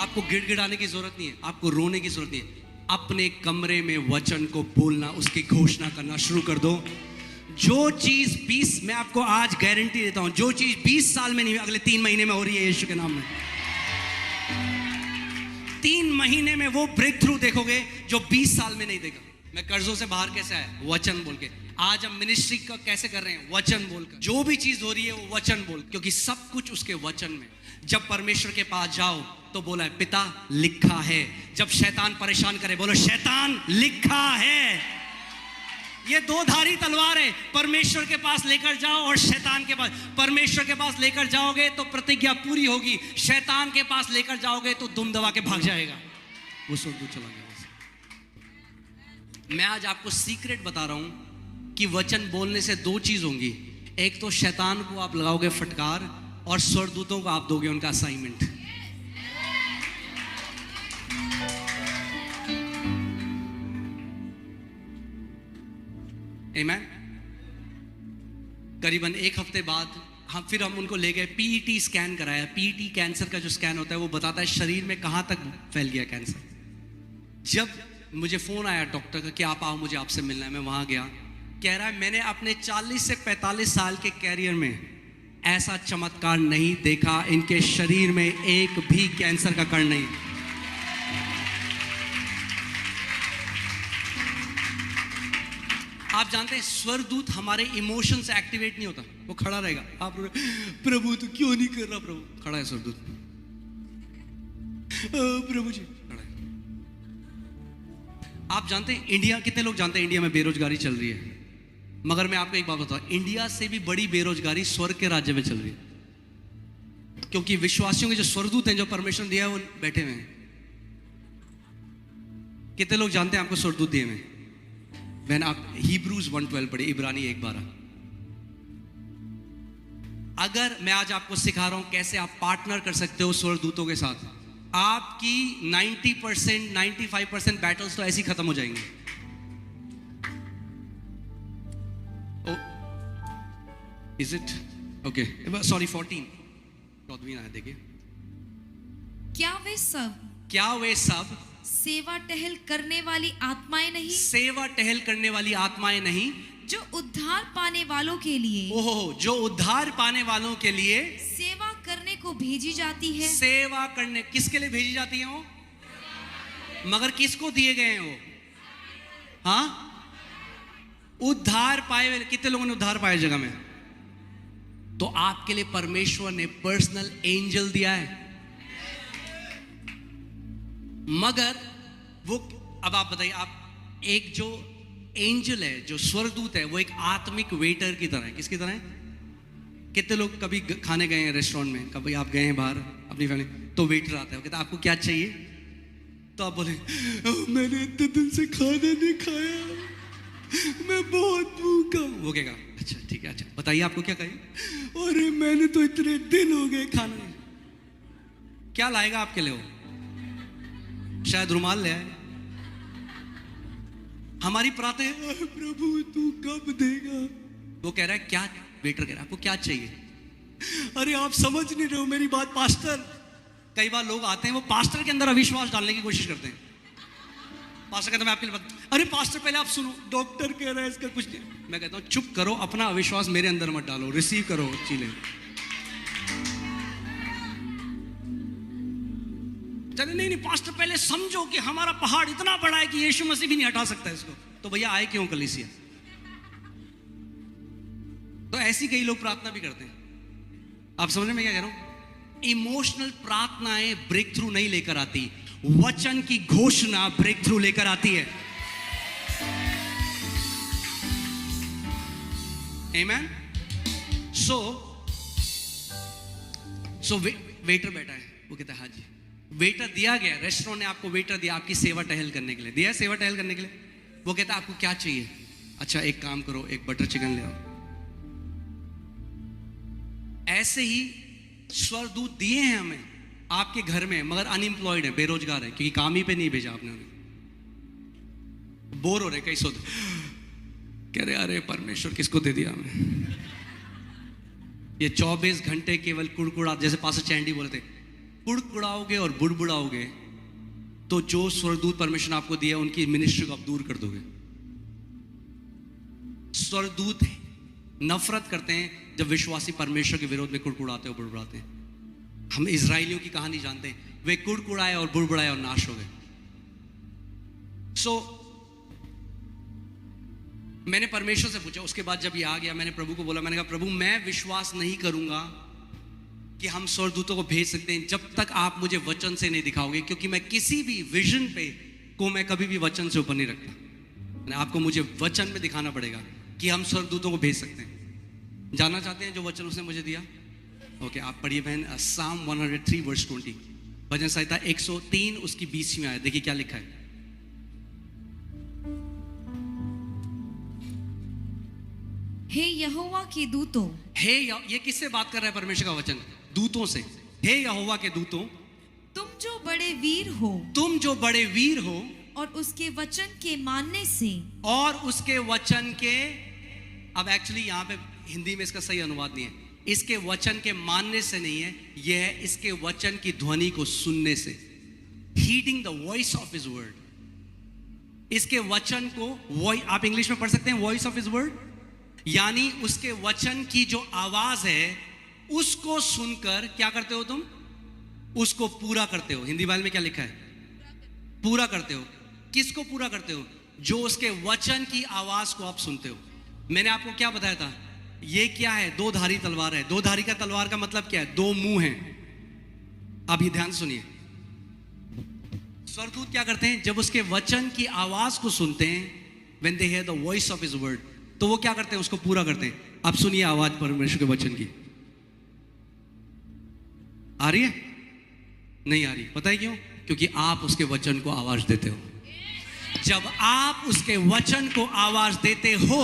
आपको गिड़गिड़ाने की जरूरत नहीं है, आपको रोने की जरूरत नहीं है। अपने कमरे में वचन को बोलना, उसकी घोषणा करना शुरू कर दो। जो चीज 20, मैं आपको आज गारंटी देता हूं, जो चीज 20 साल में नहीं, अगले 3 महीने में हो रही है यीशु के नाम में। 3 महीने में वो ब्रेक थ्रू देखोगे जो 20 साल में नहीं देखा। मैं कर्जों से बाहर कैसे आया? वचन बोल के। आज हम मिनिस्ट्री का कैसे कर रहे हैं? वचन बोलकर। जो भी चीज हो रही है वो वचन बोल, क्योंकि सब कुछ उसके वचन में। जब परमेश्वर के पास जाओ तो बोला है पिता लिखा है। जब शैतान परेशान करे बोलो शैतान लिखा है। ये 2 धारी तलवार है, परमेश्वर के पास लेकर जाओ और शैतान के पास। परमेश्वर के पास लेकर जाओगे तो प्रतिज्ञा पूरी होगी, शैतान के पास लेकर जाओगे तो दुम दबा के भाग जाएगा, वो स्वर्गदूत चला गया। मैं आज आपको सीक्रेट बता रहा हूं कि वचन बोलने से 2 चीज होंगी। एक तो शैतान को आप लगाओगे फटकार, और स्वर्गदूतों को आप दोगे उनका असाइनमेंट। आमीन। करीबन 1 हफ्ते बाद फिर हम उनको ले गए, पीईटी स्कैन कराया। पीईटी कैंसर का जो स्कैन होता है वो बताता है शरीर में कहां तक फैल गया कैंसर। जब मुझे फोन आया डॉक्टर का कि आप आओ, मुझे आपसे मिलना है, मैं वहां गया। कह रहा है मैंने अपने 40 से 45 साल के कैरियर में ऐसा चमत्कार नहीं देखा, इनके शरीर में एक भी कैंसर का कण नहीं। आप जानते हैं स्वर्गदूत हमारे इमोशन से एक्टिवेट नहीं होता, वो खड़ा रहेगा। आप प्रभु तो क्यों नहीं कर रहा? प्रभु खड़ा है स्वर्गदूत, प्रभु जी खड़ा है। आप जानते हैं इंडिया, कितने लोग जानते हैं इंडिया में बेरोजगारी चल रही है? मगर मैं आपको एक बात बताऊं, इंडिया से भी बड़ी बेरोजगारी स्वर्ग के राज्य में चल रही है, क्योंकि विश्वासियों के जो स्वर्गदूत हैं, जो परमेश्वर दिया है, वो बैठे हुए हैं। कितने लोग जानते हैं आपको स्वर्गदूत दिए हुए? वैन आप हिब्रूज 1:12 पढ़े, इब्रानी 1:12। अगर मैं आज आपको सिखा रहा हूं कैसे आप पार्टनर कर सकते हो स्वर्गदूतों के साथ, आपकी 90% 95% बैटल्स तो ऐसे ही खत्म हो जाएंगे। Is it? Okay. Sorry, 14. देखिए। क्या वे सब सेवा टहल करने वाली आत्माएं नहीं? सेवा टहल करने वाली आत्माएं नहीं, जो उद्धार पाने वालों के लिए, ओहो, जो उद्धार पाने वालों के लिए सेवा करने को भेजी जाती है। सेवा करने किसके लिए भेजी जाती है वो? मगर किसको दिए गए हैं वो? हाँ, उद्धार पाए हुए। कितने लोगों ने उद्धार पाया जगह में? तो आपके लिए परमेश्वर ने पर्सनल एंजल दिया है। मगर वो, अब आप बताइए, आप एक जो एंजल है, जो स्वर्गदूत है, वो एक आत्मिक वेटर की तरह है। किसकी तरह है? कितने लोग कभी खाने गए हैं रेस्टोरेंट में, कभी आप गए हैं बाहर अपनी फैमिली, तो वेटर आता है, वो कहता है आपको क्या चाहिए? तो आप बोले मैंने इतने दिन से खाना नहीं खाया, मैं बहुत भूखा हूं। वो कहेगा अच्छा ठीक है, अच्छा बताइए आपको क्या चाहिए? अरे मैंने तो इतने दिन हो गए खाना नहीं। क्या लाएगा आपके लिए वो? शायद रुमाल ले आए। हमारी प्रार्थना है प्रभु तू कब देगा? वो कह रहा है क्या? वेटर कह रहा है आपको क्या चाहिए? अरे आप समझ नहीं रहे हो मेरी बात पास्टर। कई बार लोग आते हैं, वो पास्टर के अंदर अविश्वास डालने की कोशिश करते हैं। पास्टर कहता है मैं आपके लिए बात, अरे पास्टर पहले आप सुनो, डॉक्टर कह रहा है इसका कुछ नहीं। मैं कहता हूं चुप करो, अपना अविश्वास मेरे अंदर मत डालो, रिसीव करो चीजें। चले नहीं पास्टर पहले समझो कि हमारा पहाड़ इतना बड़ा है कि यीशु मसीह भी नहीं हटा सकता इसको। तो भैया आए क्यों कलीसिया? तो ऐसी कई लोग प्रार्थना भी करते हैं। आप समझ में क्या कह रहा हूं? इमोशनल प्रार्थनाएं ब्रेक थ्रू नहीं लेकर आती, वचन की घोषणा ब्रेक थ्रू लेकर आती है। आमेन। सो वेटर बैठा है, वो कहता है हाँ जी। वेटर दिया गया, रेस्टोरेंट ने आपको वेटर दिया आपकी सेवा टहल करने के लिए, दिया सेवा टहल करने के लिए। वो कहता है आपको क्या चाहिए? अच्छा एक काम करो, एक बटर चिकन ले आओ। ऐसे ही स्वर्गदूत दिए हैं हमें आपके घर में, मगर अनएम्प्लॉयड है, बेरोजगार है, क्योंकि काम ही पे नहीं भेजा आपने उन्हें। बोर हो रहे कई सोच, कह रहे अरे परमेश्वर किसको दे दिया हमें? ये 24 घंटे केवल कुड़कुड़ा, जैसे पास्टर चैंडी बोले थे, कुड़कुड़ाओगे और बुड़बुड़ाओगे तो जो स्वर्गदूत परमेश्वर ने आपको दिया उनकी मिनिस्ट्री को आप दूर कर दोगे। स्वर्गदूत नफरत करते हैं जब विश्वासी परमेश्वर के विरोध में कुड़कुड़ाते और बुड़बुड़ाते हैं। हम इजराइलियों की कहानी जानते हैं, वे कुड़कुड़ाए और बुड़बुड़ाए और नाश हो गए। मैंने परमेश्वर से पूछा, उसके बाद जब ये आ गया मैंने प्रभु को बोला, मैंने कहा प्रभु मैं विश्वास नहीं करूंगा कि हम स्वर्गदूतों को भेज सकते हैं जब तक आप मुझे वचन से नहीं दिखाओगे, क्योंकि मैं किसी भी विजन पे को मैं कभी भी वचन से ऊपर नहीं रखता। मैंने आपको मुझे वचन में दिखाना पड़ेगा कि हम स्वर्गदूतों को भेज सकते हैं। जानना चाहते हैं जो वचन उसने मुझे दिया? ओके, आप पढ़िए बहन, साम 103 वर्स 20, भजन संहिता 103 उसकी 20वीं आयत। देखिए क्या लिखा है। हे यहोवा के दूतों, ये किससे बात कर रहा है परमेश्वर का वचन? दूतों से। हे यहोवा के दूतों, तुम जो बड़े वीर हो, तुम जो बड़े वीर हो और उसके वचन के मानने से, और उसके वचन के, अब एक्चुअली यहाँ पे हिंदी में इसका सही अनुवाद नहीं है, इसके वचन के मानने से नहीं है, यह है इसके वचन की ध्वनि को सुनने से। Heading the voice of his word. इसके वचन को आप इंग्लिश में पढ़ सकते हैं, वॉइस ऑफ हिज वर्ड, यानी उसके वचन की जो आवाज है उसको सुनकर क्या करते हो तुम? उसको पूरा करते हो। हिंदी बाइबल में क्या लिखा है? पूरा करते हो। किसको पूरा करते हो? जो उसके वचन की आवाज को आप सुनते हो। मैंने आपको क्या बताया था? ये क्या है? दो धारी तलवार है। दो धारी का तलवार का मतलब क्या है? दो मुंह हैं। अब ये ध्यान सुनिए, स्वर्गदूत क्या करते हैं जब उसके वचन की आवाज को सुनते हैं, when they hear the voice of his word, तो वो क्या करते हैं? उसको पूरा करते हैं। अब सुनिए आवाज परमेश्वर के वचन की। आ रही है? नहीं आ रही। पता है क्यों? क्योंकि आप उसके वचन को आवाज देते हो। जब आप उसके वचन को आवाज देते हो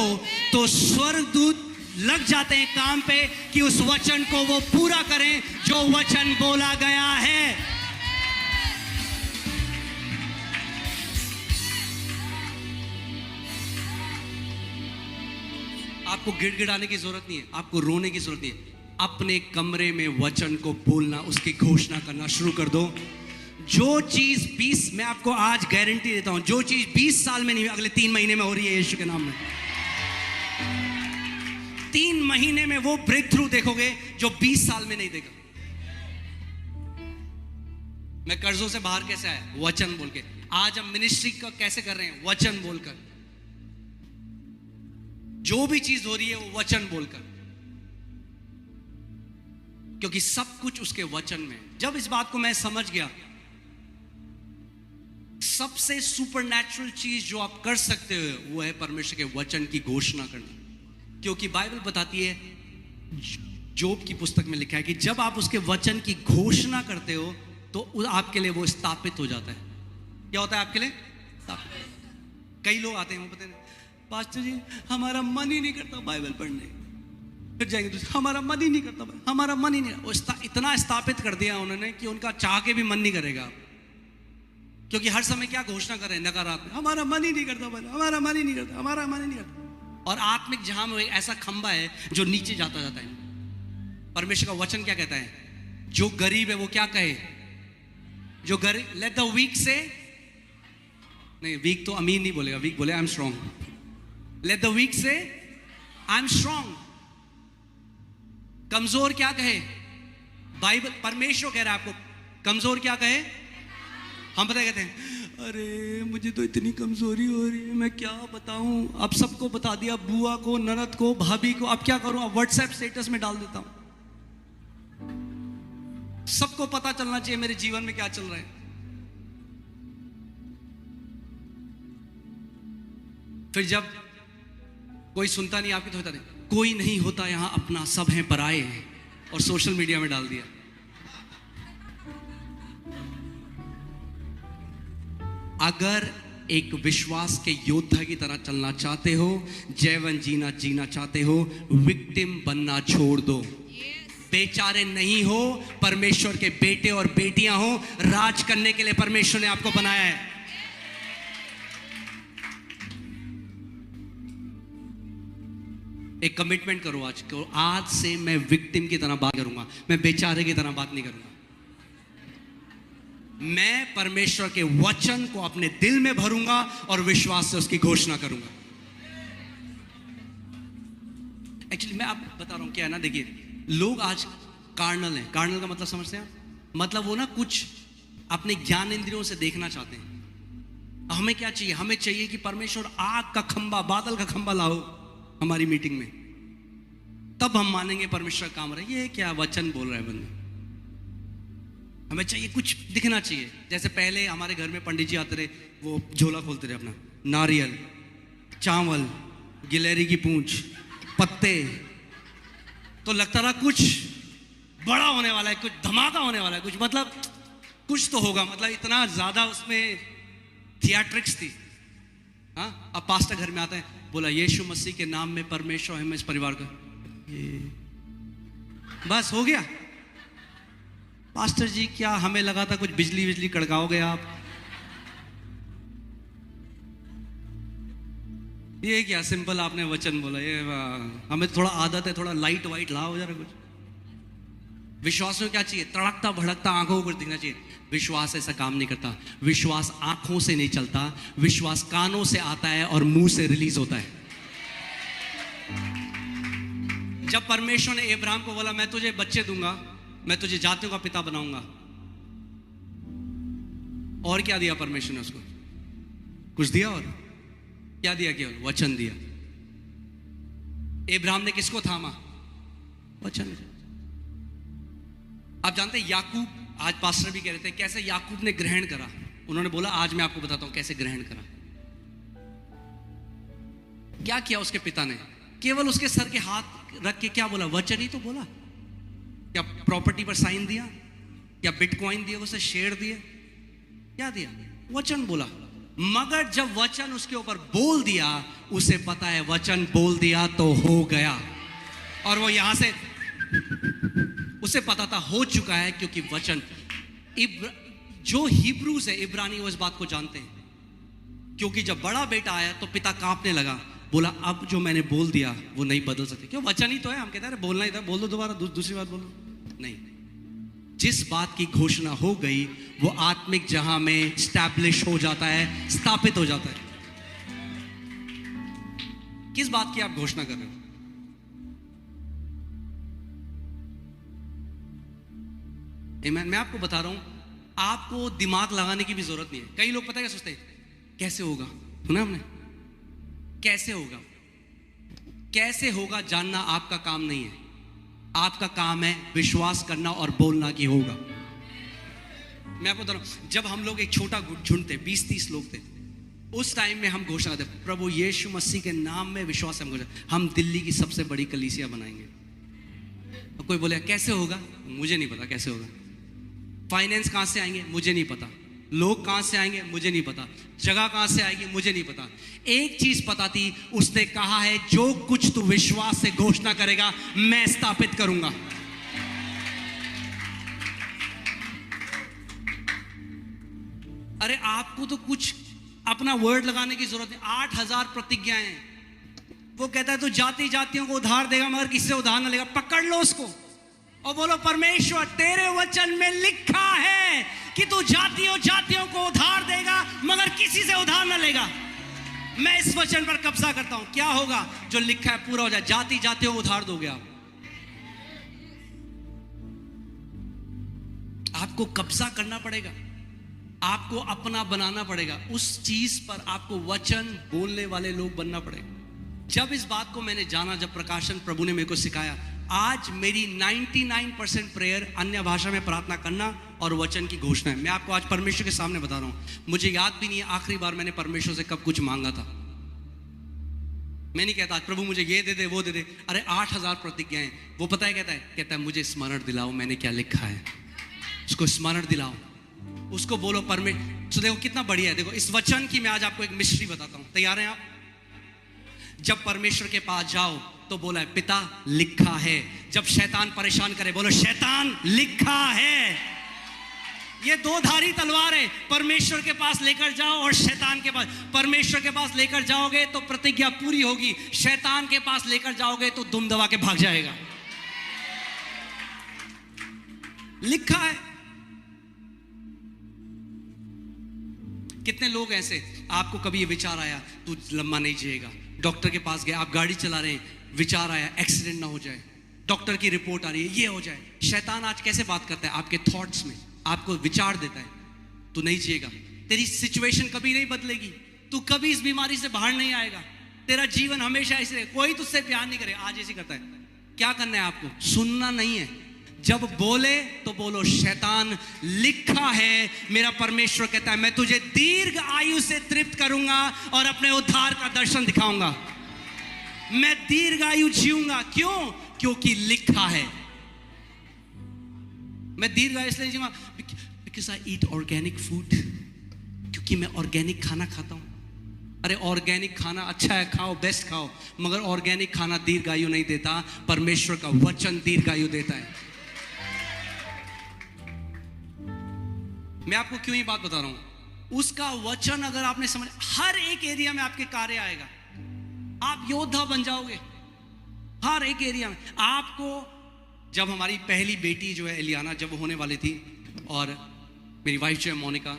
तो स्वर्गदूत लग जाते हैं काम पे कि उस वचन को वो पूरा करें जो वचन बोला गया है। आपको गिड़गिड़ाने की जरूरत नहीं है, आपको रोने की जरूरत नहीं है। अपने कमरे में वचन को बोलना, उसकी घोषणा करना शुरू कर दो। जो चीज 20, मैं आपको आज गारंटी देता हूं, जो चीज 20 साल में नहीं हुई, अगले 3 महीने में हो रही है यीशु के नाम में। 3 महीने में वो ब्रेक थ्रू देखोगे जो 20 साल में नहीं देखा। मैं कर्जों से बाहर कैसे आया? वचन बोल के। आज हम मिनिस्ट्री का कैसे कर रहे हैं? वचन बोलकर। जो भी चीज हो रही है वो वचन बोलकर, क्योंकि सब कुछ उसके वचन में। जब इस बात को मैं समझ गया, सबसे सुपरनैचुरल चीज जो आप कर सकते हो वो है परमेश्वर के वचन की घोषणा करना। क्योंकि बाइबल बताती है, जोब की पुस्तक में लिखा है कि जब आप उसके वचन की घोषणा करते हो तो आपके लिए वो स्थापित हो जाता है। क्या होता है आपके लिए? स्थापित। कई लोग आते हैं, वो बताते हैं पास्टर जी हमारा मन ही नहीं करता बाइबल पढ़ने, फिर जाएंगे तो हमारा मन ही नहीं करता, हमारा मन ही नहीं। वो इतना स्थापित कर दिया उन्होंने कि उनका चाह के भी मन नहीं करेगा, क्योंकि हर समय क्या घोषणा कर रहे हैं? नकारात्मक। हमारा मन ही नहीं करता, हमारा मन ही नहीं करता, हमारा मन ही नहीं करता। और आत्मिक जहां में ऐसा खंबा है जो नीचे जाता जाता है। परमेश्वर का वचन क्या कहता है? जो गरीब है वो क्या कहे? जो गरीब, लेट द वीक से, नहीं वीक तो अमीर नहीं बोलेगा, वीक बोले I am strong. Let the weak say I am strong. कमजोर क्या कहे? बाइबल, परमेश्वर कह रहा है आपको कमजोर क्या कहे? हम पता कहते हैं अरे मुझे तो इतनी कमजोरी हो रही है, मैं क्या बताऊं। अब सबको बता दिया, बुआ को, ननद को, भाभी को। अब क्या करूं? अब व्हाट्सएप स्टेटस में डाल देता हूं, सबको पता चलना चाहिए मेरे जीवन में क्या चल रहा है। फिर जब कोई सुनता नहीं आपकी तो होता नहीं, कोई नहीं होता यहां अपना, सब हैं पराए हैं, और सोशल मीडिया में डाल दिया। अगर एक विश्वास के योद्धा की तरह चलना चाहते हो, जीवन जीना चाहते हो, विक्टिम बनना छोड़ दो। बेचारे नहीं हो, परमेश्वर के बेटे और बेटियां हो। राज करने के लिए परमेश्वर ने आपको बनाया है। एक कमिटमेंट करो आज से मैं विक्टिम की तरह बात करूंगा, मैं बेचारे की तरह बात नहीं करूंगा। मैं परमेश्वर के वचन को अपने दिल में भरूंगा और विश्वास से उसकी घोषणा करूंगा। एक्चुअली मैं आप बता रहा हूं क्या है ना, देखिए लोग आज कार्नल हैं। कार्नल का मतलब समझते हैं आप? मतलब वो ना कुछ अपने ज्ञान इंद्रियों से देखना चाहते हैं। हमें क्या चाहिए? हमें चाहिए कि परमेश्वर आग का खंबा, बादल का खंबा लाओ हमारी मीटिंग में, तब हम मानेंगे परमेश्वर काम रहे। ये क्या वचन बोल रहा है बंदा? हमें चाहिए कुछ दिखना चाहिए। जैसे पहले हमारे घर में पंडित जी आते रहे, वो झोला खोलते रहे अपना, नारियल, चावल, गिलहरी की पूंछ, पत्ते, तो लगता रहा कुछ बड़ा होने वाला है, कुछ धमाका होने वाला है, कुछ मतलब कुछ तो होगा। मतलब इतना ज्यादा उसमें थिएट्रिक्स थी। हाँ, अब पास्टर घर में आता है, बोला यीशु मसीह के नाम में परमेश्वर हम इस परिवार का, ये बस हो गया। पास्टर जी क्या हमें लगा था कुछ बिजली बिजली कड़काओगे आप, ये क्या सिंपल आपने वचन बोला। ये हमें थोड़ा आदत है, थोड़ा लाइट वाइट लाओ जरा कुछ। विश्वास में क्या चाहिए? तड़कता भड़कता आंखों को दिखना चाहिए। विश्वास ऐसा काम नहीं करता। विश्वास आंखों से नहीं चलता, विश्वास कानों से आता है और मुंह से रिलीज होता है। जब परमेश्वर ने अब्राहम को बोला मैं तुझे बच्चे दूंगा, मैं तुझे जातियों का पिता बनाऊंगा, और क्या दिया परमेश्वर ने उसको? कुछ दिया? और क्या दिया? केवल वचन दिया। अब्राहम ने किसको थामा? वचन। आप जानते हैं याकूब, आज पास्टर भी कह रहे थे कैसे याकूब ने ग्रहण करा। उन्होंने बोला आज मैं आपको बताता हूं कैसे ग्रहण करा। क्या किया उसके पिता ने? केवल उसके सर के हाथ रख के क्या बोला? वचन ही तो बोला। क्या प्रॉपर्टी पर साइन दिया? क्या बिटकॉइन दिया उसे, शेयर दिए? क्या दिया? वचन बोला। मगर जब वचन उसके ऊपर बोल दिया, उसे पता है वचन बोल दिया तो हो गया। और वो यहां से, उसे पता था हो चुका है, क्योंकि वचन जो हिब्रूज है, इब्रानी, वो इस बात को जानते हैं। क्योंकि जब बड़ा बेटा आया तो पिता कांपने लगा, बोला अब जो मैंने बोल दिया वो नहीं बदल सकते। क्यों? वचन ही तो है। हम कहते हैं बोलना ही था, बोल दो दोबारा, दूसरी बात बोलो। नहीं, जिस बात की घोषणा हो गई वो आत्मिक जहां में स्टैब्लिश हो जाता है, स्थापित हो जाता है। किस बात की आप घोषणा कर रहे हो? मैं आपको बता रहा हूं, आपको दिमाग लगाने की भी जरूरत नहीं है। कई लोग पता है क्या सोचते हैं? कैसे होगा? सुना हमने? कैसे होगा? कैसे होगा जानना आपका काम नहीं है। आपका काम है विश्वास करना और बोलना कि होगा। मैं आपको बता रहा हूं, जब हम लोग एक छोटा झुंड थे, 20-30 लोग थे, उस टाइम में हम घोषणा करते, प्रभु यीशु मसीह के नाम में विश्वास हम दिल्ली की सबसे बड़ी कलीसिया बनाएंगे। और कोई बोले कैसे होगा? मुझे नहीं पता कैसे होगा। फाइनेंस कहां से आएंगे? मुझे नहीं पता। लोग कहां से आएंगे? मुझे नहीं पता। जगह कहां से आएगी? मुझे नहीं पता। एक चीज पता थी, उसने कहा है जो कुछ तू विश्वास से घोषणा करेगा मैं स्थापित करूंगा। अरे आपको तो कुछ अपना वर्ड लगाने की जरूरत नहीं। 8000 प्रतिज्ञाएं। वो कहता है तू जाति जातियों को उधार देगा मगर किसी से उधार ना लेगा। पकड़ लो उसको और बोलो परमेश्वर तेरे वचन में लिखा है कि तू जातियों जातियों को उधार देगा मगर किसी से उधार ना लेगा। मैं इस वचन पर कब्जा करता हूं। क्या होगा? जो लिखा है पूरा हो जाए। जाति जातियों को उधार दोगे आप। आपको कब्जा करना पड़ेगा, आपको अपना बनाना पड़ेगा। उस चीज पर आपको वचन बोलने वाले लोग बनना पड़ेगा। जब इस बात को मैंने जाना, जब प्रकाशन प्रभु ने मेरे को सिखाया, आज मेरी 99% प्रेयर अन्य भाषा में प्रार्थना करना और वचन की घोषणा है। मैं आपको आज परमेश्वर के सामने बता रहा हूं, मुझे याद भी नहीं है आखिरी बार मैंने परमेश्वर से कब कुछ मांगा था। मैं नहीं कहता आज प्रभु मुझे ये दे दे वो दे दे। अरे 8000 प्रतिज्ञाएं। वो पता है कहता है मुझे स्मरण दिलाओ मैंने क्या लिखा है। उसको स्मरण दिलाओ, उसको बोलो परमेश्वर। तो देखो कितना बढ़िया है। देखो इस वचन की मैं आज आपको एक मिस्ट्री बताता हूं। तैयार हैं आप? जब परमेश्वर के पास जाओ तो बोला है पिता लिखा है। जब शैतान परेशान करे बोलो शैतान लिखा है। ये दो धारी तलवार है। परमेश्वर के पास लेकर जाओ और शैतान के पास। परमेश्वर के पास लेकर जाओगे तो प्रतिज्ञा पूरी होगी, शैतान के पास लेकर जाओगे तो दुम दबा के भाग जाएगा। लिखा है। कितने लोग ऐसे, आपको कभी ये विचार आया तू लंबा नहीं जिएगा, डॉक्टर के पास गए, आप गाड़ी चला रहे हैं, विचार आया एक्सीडेंट ना हो जाए, डॉक्टर की रिपोर्ट आ रही है ये हो जाए। शैतान आज कैसे बात करता है आपके थॉट्स में, आपको विचार देता है तू नहीं जिएगा, तेरी सिचुएशन कभी नहीं बदलेगी, तू कभी इस बीमारी से बाहर नहीं आएगा, तेरा जीवन हमेशा ऐसे, कोई तुझसे प्यार नहीं करे। आज ऐसे करता है। क्या करना है आपको? सुनना नहीं है। जब बोले तो बोलो शैतान लिखा है, मेरा परमेश्वर कहता है मैं तुझे दीर्घ आयु से तृप्त करूंगा और अपने उद्धार का दर्शन दिखाऊंगा, मैं दीर्घ आयु जीऊंगा। क्यों? क्योंकि लिखा है। मैं दीर्घ आयु इसलिए जीऊंगा because I eat organic food, क्योंकि मैं ऑर्गेनिक खाना खाता हूं। अरे ऑर्गेनिक खाना अच्छा है, खाओ, बेस्ट खाओ, मगर ऑर्गेनिक खाना दीर्घायु नहीं देता, परमेश्वर का वचन दीर्घायु देता है। मैं आपको क्यों ये बात बता रहा हूं, उसका वचन अगर आपने समझ, हर एक एरिया में आपके कार्य आएगा, आप योद्धा बन जाओगे हर एक एरिया में। आपको जब हमारी पहली बेटी जो है एलियाना जब होने वाली थी, और मेरी वाइफ जो है मोनिका,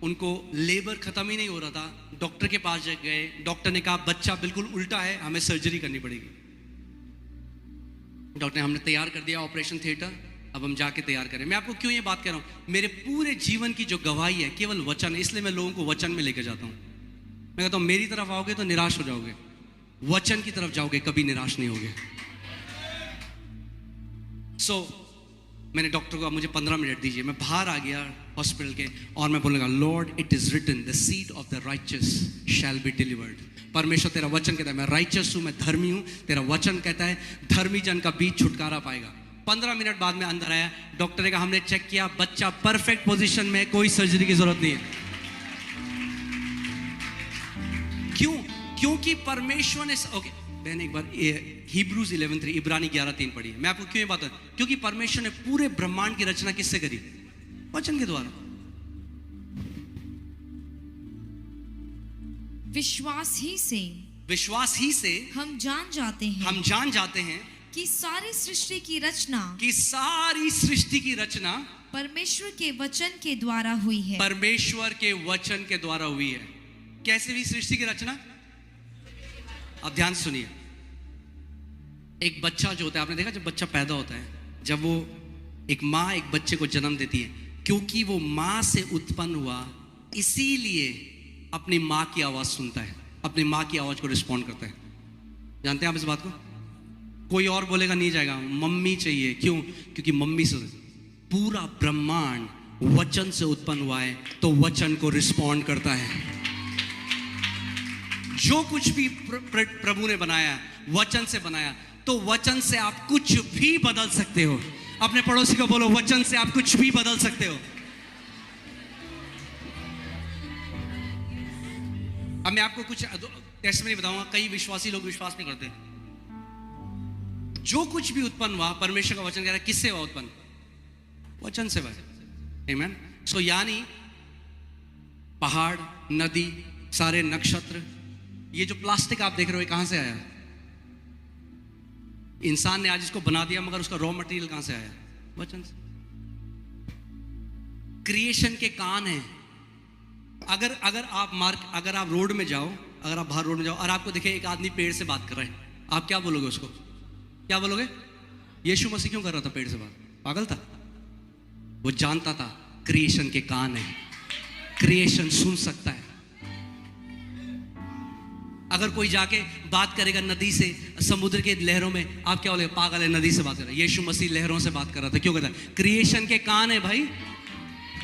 उनको लेबर खत्म ही नहीं हो रहा था, डॉक्टर के पास गए, डॉक्टर ने कहा बच्चा बिल्कुल उल्टा है, हमें सर्जरी करनी पड़ेगी। डॉक्टर ने हमने तैयार कर दिया ऑपरेशन थिएटर, अब हम जाके तैयार करें। मैं आपको क्यों ये बात कर रहा हूं, मेरे पूरे जीवन की जो गवाही है केवल वचन है, इसलिए मैं लोगों को वचन में लेकर जाता हूं। मैं कहता हूं मेरी तरफ आओगे तो निराश हो जाओगे, वचन की तरफ जाओगे कभी निराश नहीं होगे। मैंने डॉक्टर को, मुझे 15 मिनट दीजिए, मैं बाहर आ गया हॉस्पिटल के, और मैं बोलूँगा Lord it is written the seed of the righteous shall be delivered. परमेश्वर तेरा वचन कहता है मैं राइचस हूँ, मैं धर्मी हूँ, तेरा वचन कहता है धर्मी जन का बीज छुटकारा पाएगा। 15 मिनट बाद में अंदर आया, डॉक्टर ने कहा हमने चेक किया, बच्चा परफेक्ट पोजीशन में, कोई सर्जरी की जरूरत नहीं है। क्यों? क्योंकि परमेश्वर ने, ओके बहन एक बार हिब्रूज 11:3, इब्रानी 11:3 पढ़ी है। मैं आपको क्यों ये बात है, क्योंकि परमेश्वर ने पूरे ब्रह्मांड की रचना किससे करी? वचन के द्वारा। विश्वास ही से हम जान जाते हैं कि सारी सृष्टि की रचना परमेश्वर के वचन के द्वारा हुई है। परमेश्वर के वचन के द्वारा हुई है। कैसे हुई सृष्टि की रचना? अब ध्यान सुनिए, एक बच्चा जो होता है, आपने देखा जब बच्चा पैदा होता है, जब वो एक माँ एक बच्चे को जन्म देती है, क्योंकि वो माँ से उत्पन्न हुआ इसीलिए अपनी माँ की आवाज सुनता है, अपनी माँ की आवाज को रिस्पॉन्ड करता है। जानते हैं आप इस बात को? कोई और बोलेगा नहीं जाएगा, मम्मी चाहिए। क्यों? क्योंकि मम्मी से पूरा ब्रह्मांड वचन से उत्पन्न हुआ है, तो वचन को रिस्पॉन्ड करता है। जो कुछ भी प्रभु ने बनाया वचन से बनाया, तो वचन से आप कुछ भी बदल सकते हो। अपने पड़ोसी को बोलो वचन से आप कुछ भी बदल सकते हो। अब मैं आपको कुछ टेस्टमनी बताऊंगा, कई विश्वासी लोग विश्वास नहीं करते। जो कुछ भी उत्पन्न हुआ, परमेश्वर का वचन कह रहा है किससे हुआ उत्पन्न? वचन से हुआ। आमीन। सो यानी पहाड़, नदी, सारे नक्षत्र, ये जो प्लास्टिक आप देख रहे हो ये कहां से आया? इंसान ने आज इसको बना दिया, मगर उसका रॉ मटेरियल कहां से आया? वचन से। क्रिएशन के कान है। अगर आप रोड में जाओ, अगर आप बाहर रोड में जाओ और आपको देखे एक आदमी पेड़ से बात कर रहा है, आप क्या बोलोगे उसको? क्या बोलोगे? यीशु मसीह क्यों कर रहा था पेड़ से बात? पागल था? वो जानता था क्रिएशन के कान है, क्रिएशन सुन सकता है। अगर कोई जाके बात करेगा नदी से, समुद्र के लहरों में, आप क्या बोलेगे? पागल है, नदी से बात कर रहा है। यीशु मसीह लहरों से बात कर रहा था, क्यों कहता है? क्रिएशन के कान है भाई,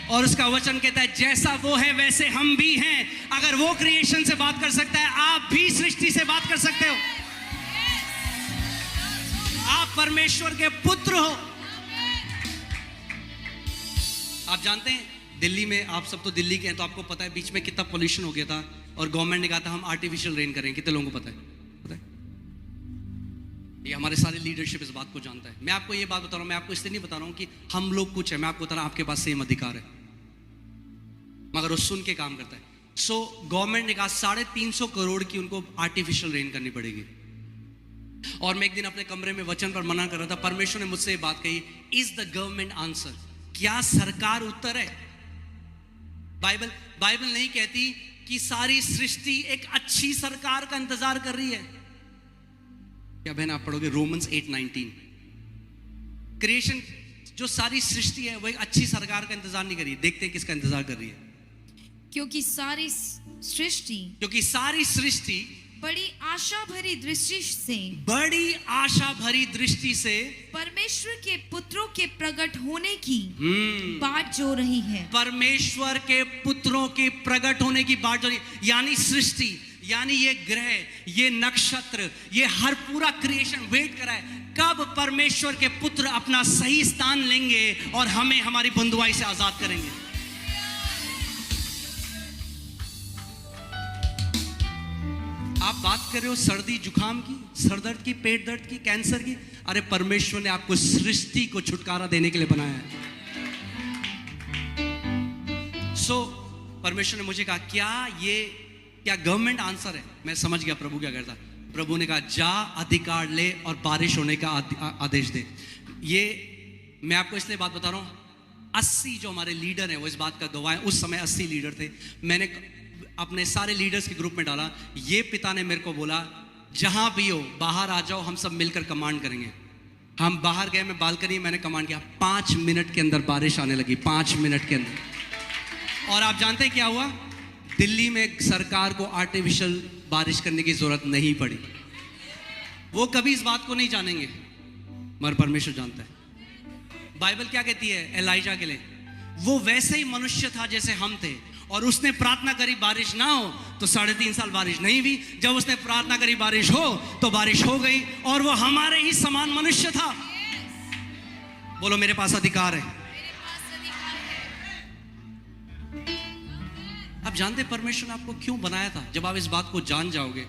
और उसका वचन कहता है जैसा वो है वैसे हम भी हैं। अगर वो क्रिएशन से बात कर सकता है, आप भी सृष्टि से बात कर सकते हो। आप परमेश्वर के पुत्र हो। आप जानते हैं दिल्ली में, आप सब तो दिल्ली के हैं, तो आपको पता है बीच में कितना पोल्यूशन हो गया था, और गवर्नमेंट ने कहा था हम आर्टिफिशियल रेन करेंगे। कितने लोगों को पता है? ये हमारे सारे लीडरशिप इस बात को जानता है। मैं आपको ये बात बता रहा हूं, मैं आपको इसलिए नहीं बता रहा हूं कि हम लोग कुछ है, मैं आपको बता रहा हूं आपके पास सेम अधिकार है, मगर वो सुन के काम करता है। गवर्नमेंट ने कहा 350 करोड़ की उनको आर्टिफिशियल रेन करनी पड़ेगी। और मैं एक दिन अपने कमरे में वचन पर मना कर रहा था, परमेश्वर ने मुझसे ये बात कही, इज द गवर्नमेंट आंसर? क्या सरकार उत्तर है? बाइबल बाइबल नहीं कहती कि सारी सृष्टि एक अच्छी सरकार का इंतजार कर रही है। क्या बहन आप पढ़ोगे रोमन्स 8:19, क्रिएशन जो सारी सृष्टि है वो एक अच्छी सरकार का इंतजार नहीं कर रही है। देखते हैं किसका इंतजार कर रही है। क्योंकि सारी सृष्टि बड़ी आशा भरी दृष्टि से परमेश्वर के पुत्रों के प्रकट होने की बाट जो रही है। परमेश्वर के पुत्रों के प्रकट होने की बाट जो रही, यानी सृष्टि, यानी ये ग्रह, ये नक्षत्र, ये हर पूरा क्रिएशन वेट कर रहा है कब परमेश्वर के पुत्र अपना सही स्थान लेंगे और हमें हमारी बंधुआई से आजाद करेंगे। आप बात कर रहे हो सर्दी जुकाम की, सरदर्द की, पेट दर्द की, कैंसर की, अरे परमेश्वर ने आपको सृष्टि को छुटकारा देने के लिए बनाया है। परमेश्वर ने मुझे कहा क्या गवर्नमेंट आंसर है? मैं समझ गया प्रभु क्या करता। प्रभु ने कहा जा अधिकार ले और बारिश होने का आदेश दे। ये मैं आपको इसलिए बात बता रहा हूं, 80 जो हमारे लीडर हैं वो इस बात का गवाह हैं। उस समय 80 लीडर थे। मैंने अपने सारे लीडर्स के ग्रुप में डाला। ये पिता ने मेरे को बोला जहां भी हो बाहर आ जाओ, हम सब मिलकर कमांड करेंगे। हम बाहर गए, मैं बालकनी, मैंने कमांड किया, 5 मिनट के अंदर बारिश आने लगी, 5 मिनट के अंदर। और आप जानते हैं क्या हुआ? दिल्ली में सरकार को आर्टिफिशियल बारिश करने की जरूरत नहीं पड़ी। वो कभी इस बात को नहीं जानेंगे मगर परमेश्वर जानता है। बाइबल क्या कहती है एलाइजा के लिए? वो वैसे ही मनुष्य था जैसे हम थे और उसने प्रार्थना करी बारिश ना हो तो 3.5 साल बारिश नहीं हुई। जब उसने प्रार्थना करी बारिश हो तो बारिश हो गई और वो हमारे ही समान मनुष्य था। बोलो मेरे पास अधिकार है। आप जानते परमेश्वर ने आपको क्यों बनाया था? जब आप इस बात को जान जाओगे